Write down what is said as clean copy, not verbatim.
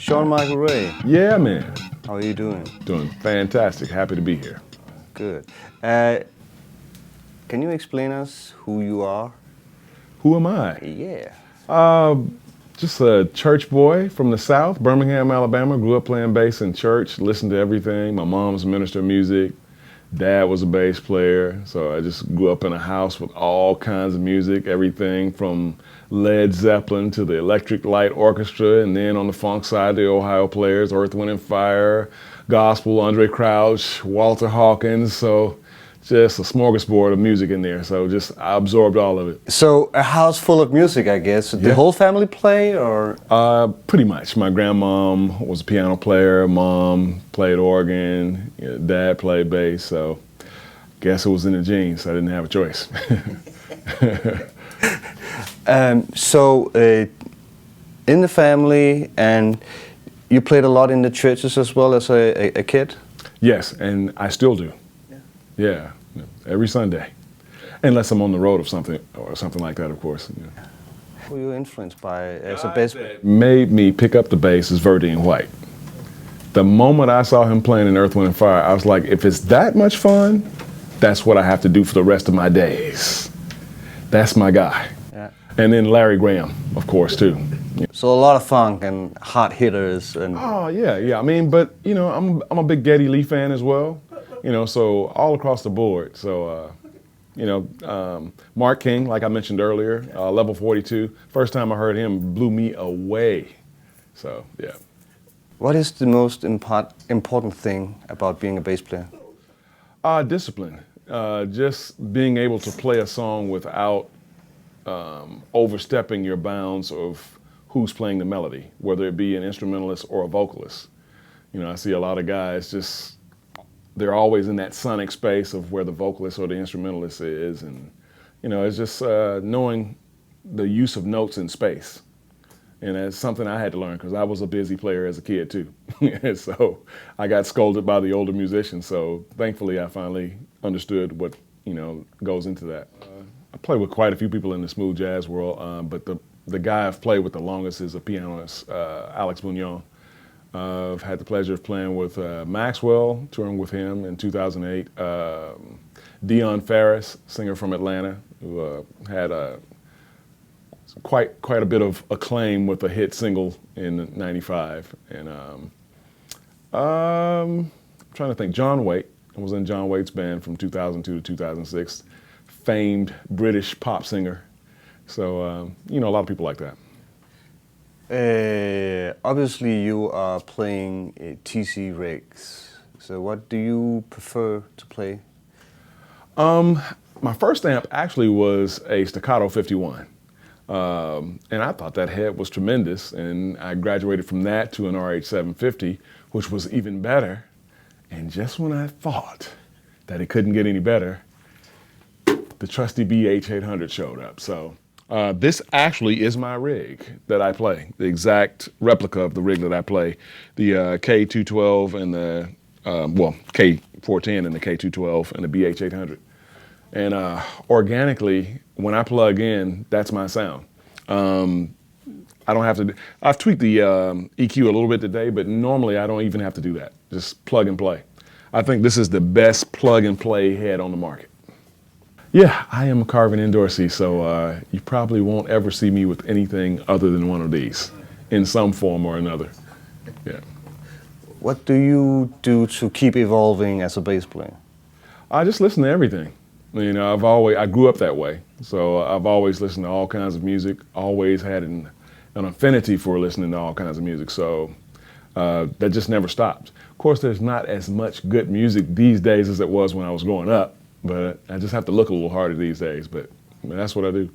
Sean Michael Ray, Yeah, man. how are you doing? Doing fantastic. Happy to be here. Good. Can you explain us who you are? Who am I? Yeah. Just a church boy from the South, Birmingham, Alabama. Grew up playing bass in church, listened to everything. My mom's a minister of music. Dad was a bass player. So I just grew up in a house with all kinds of music, everything from Led Zeppelin to the Electric Light Orchestra. And then on the funk side, the Ohio Players, Earth, Wind and Fire, gospel, Andre Crouch, Walter Hawkins. So just a smorgasbord of music in there. So I absorbed all of it. So a house full of music, I guess. Did the whole family play, or? Pretty much. My grandmom was a piano player. Mom played organ. Dad played bass. So guess it was in the genes. I didn't have a choice. In the family, and you played a lot in the churches as well as a kid? Yes, and I still do. Yeah, every Sunday, unless I'm on the road or something like that, of course. Yeah. Who were you influenced by as a bass player? Made me pick up the bass is Verdine White. The moment I saw him playing in Earth, Wind and Fire, I was like, if it's that much fun, that's what I have to do for the rest of my days. That's my guy. Yeah. And then Larry Graham, of course, too. Yeah. So a lot of funk and hard hitters and. Oh yeah. I mean, but I'm a big Geddy Lee fan as well. So all across the board. So, Mark King, like I mentioned earlier, Level 42. First time I heard him blew me away. So, yeah. What is the most important thing about being a bass player? Discipline. Just being able to play a song without overstepping your bounds of who's playing the melody, whether it be an instrumentalist or a vocalist. I see a lot of guys they're always in that sonic space of where the vocalist or the instrumentalist is, and it's just knowing the use of notes in space, and that's something I had to learn because I was a busy player as a kid too. So I got scolded by the older musicians. So thankfully, I finally understood what goes into that. I play with quite a few people in the smooth jazz world, but the guy I've played with the longest is a pianist, Alex Bugnon. I've had the pleasure of playing with Maxwell, touring with him in 2008. Dion Ferris, singer from Atlanta, who had quite a bit of acclaim with a hit single in '95. And I'm trying to think. John Waite. I was in John Waite's band from 2002 to 2006. Famed British pop singer. So a lot of people like that. Obviously you are playing TC rigs, so what do you prefer to play? My first amp actually was a Staccato 51, and I thought that head was tremendous, and I graduated from that to an RH 750, which was even better, and just when I thought that it couldn't get any better, the trusty BH 800 showed up. So this actually is my rig that I play, the exact replica of the rig that I play, the K212 and the, K410 and the K212 and the BH800. And organically, when I plug in, that's my sound. I don't have to, I've tweaked the EQ a little bit today, but normally I don't even have to do that. Just plug and play. I think this is the best plug and play head on the market. Yeah, I am a Carvin endorsee, so you probably won't ever see me with anything other than one of these in some form or another. Yeah. What do you do to keep evolving as a bass player? I just listen to everything. I grew up that way, so I've always listened to all kinds of music, always had an affinity for listening to all kinds of music, so that just never stopped. Of course, there's not as much good music these days as it was when I was growing up. But I just have to look a little harder these days, but that's what I do.